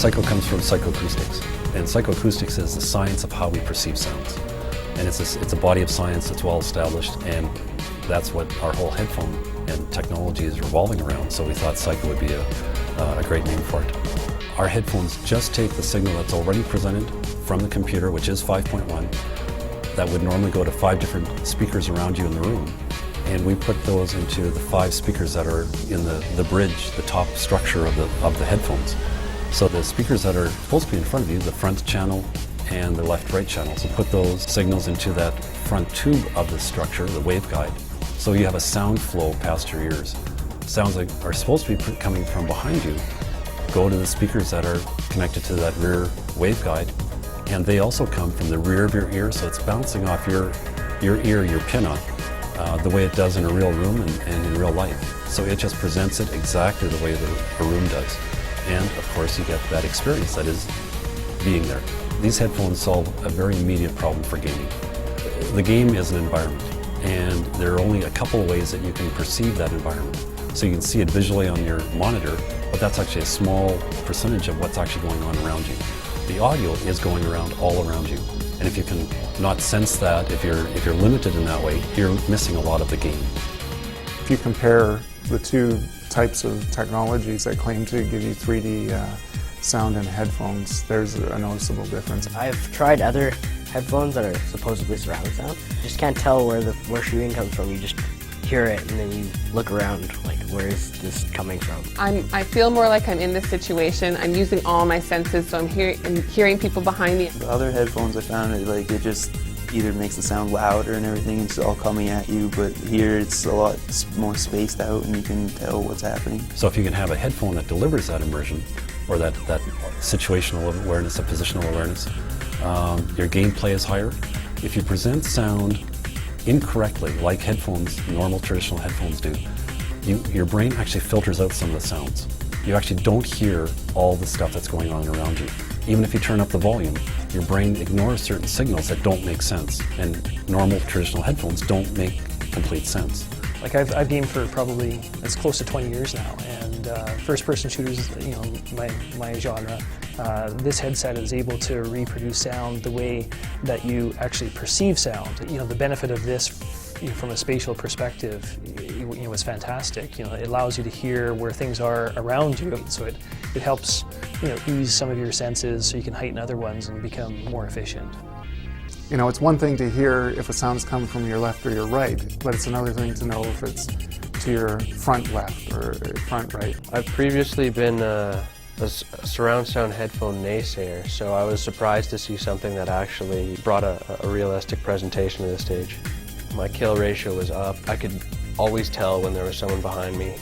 Psyko comes from psychoacoustics, and psychoacoustics is the science of how we perceive sounds. And it's a body of science that's well established, and that's what our whole headphone and technology is revolving around, so we thought Psyko would be a great name for it. Our headphones just take the signal that's already presented from the computer, which is 5.1, that would normally go to 5 different speakers around you in the room, and we put those into the 5 speakers that are in the bridge, the top structure of the headphones. So the speakers that are supposed to be in front of you, the front channel and the left-right channel, so put those signals into that front tube of the structure, the waveguide, so you have a sound flow past your ears. Sounds that are supposed to be coming from behind you go to the speakers that are connected to that rear waveguide, and they also come from the rear of your ear, so it's bouncing off your ear, your pinna, the way it does in a real room and in real life. So it just presents it exactly the way that a room does. And of course you get that experience that is being there. These headphones solve a very immediate problem for gaming. The game is an environment, and there are only a couple of ways that you can perceive that environment. So you can see it visually on your monitor, but that's actually a small percentage of what's actually going on around you. The audio is going around all around you, and if you can not sense that, if you're limited in that way, you're missing a lot of the game. If you compare the two types of technologies that claim to give you 3D sound in headphones, there's a noticeable difference. I've tried other headphones that are supposedly surround sound. You just can't tell where shooting comes from. You just hear it and then you look around like, where is this coming from? I feel more like I'm in this situation. I'm using all my senses, so I'm hearing people behind me. The other headphones I found it just either makes the sound louder and everything, it's all coming at you, but here it's a lot more spaced out and you can tell what's happening. So if you can have a headphone that delivers that immersion, or that situational awareness, that positional awareness, your gameplay is higher. If you present sound incorrectly, like headphones, normal traditional headphones do, your brain actually filters out some of the sounds. You actually don't hear all the stuff that's going on around you. Even if you turn up the volume, your brain ignores certain signals that don't make sense, and normal traditional headphones don't make complete sense. Like I've gamed for probably as close to 20 years now, and first-person shooters, my genre. This headset is able to reproduce sound the way that you actually perceive sound. The benefit of this, from a spatial perspective, is fantastic. It allows you to hear where things are around you, so it helps, ease some of your senses so you can heighten other ones and become more efficient. It's one thing to hear if a sound's coming from your left or your right, but it's another thing to know if it's to your front left or front right. I've previously been a surround sound headphone naysayer, so I was surprised to see something that actually brought a realistic presentation to the stage. My kill ratio was up. I could always tell when there was someone behind me.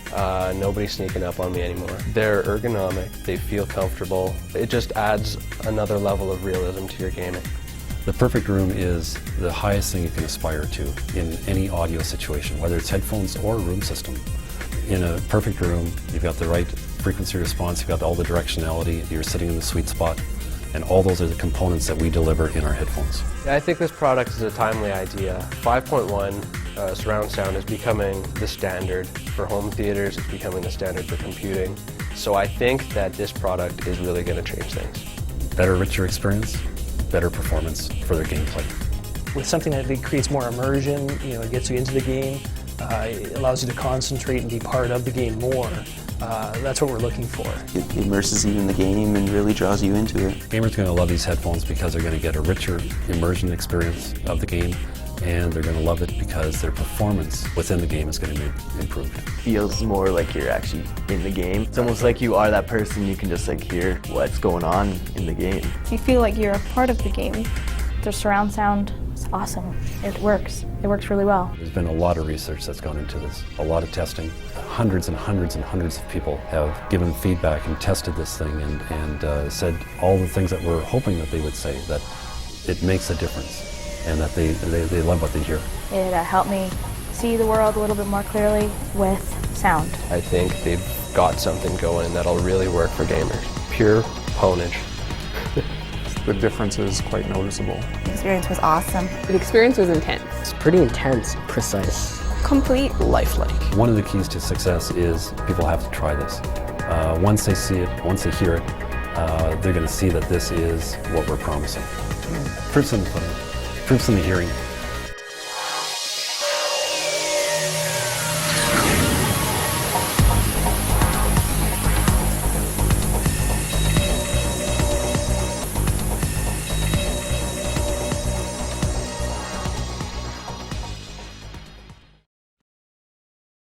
Nobody's sneaking up on me anymore. They're ergonomic, they feel comfortable. It just adds another level of realism to your gaming. The perfect room is the highest thing you can aspire to in any audio situation, whether it's headphones or a room system. In a perfect room, you've got the right frequency response, you've got all the directionality, you're sitting in the sweet spot, and all those are the components that we deliver in our headphones. I think this product is a timely idea. 5.1 surround sound is becoming the standard for home theaters, it's becoming the standard for computing. So I think that this product is really going to change things. Better, richer experience, better performance for their gameplay. With something that creates more immersion, it gets you into the game, it allows you to concentrate and be part of the game more. That's what we're looking for. It immerses you in the game and really draws you into it. Gamers are going to love these headphones because they're going to get a richer immersion experience of the game, and they're going to love it because their performance within the game is going to be improved. Feels more like you're actually in the game. It's almost like you are that person, you can just hear what's going on in the game. You feel like you're a part of the game. The surround sound is awesome. It works. It works really well. There's been a lot of research that's gone into this, a lot of testing. Hundreds and hundreds and hundreds of people have given feedback and tested this thing and said all the things that we're hoping that they would say, that it makes a difference and that they love what they hear. It helped me see the world a little bit more clearly with sound. I think they've got something going that'll really work for gamers. Pure ponage. The difference is quite noticeable. The experience was awesome. The experience was intense. It's pretty intense, precise. Complete. Lifelike. One of the keys to success is people have to try this. Once they see it, once they hear it, they're going to see that this is what we're promising. Proof's in the pudding. Proof's in the hearing.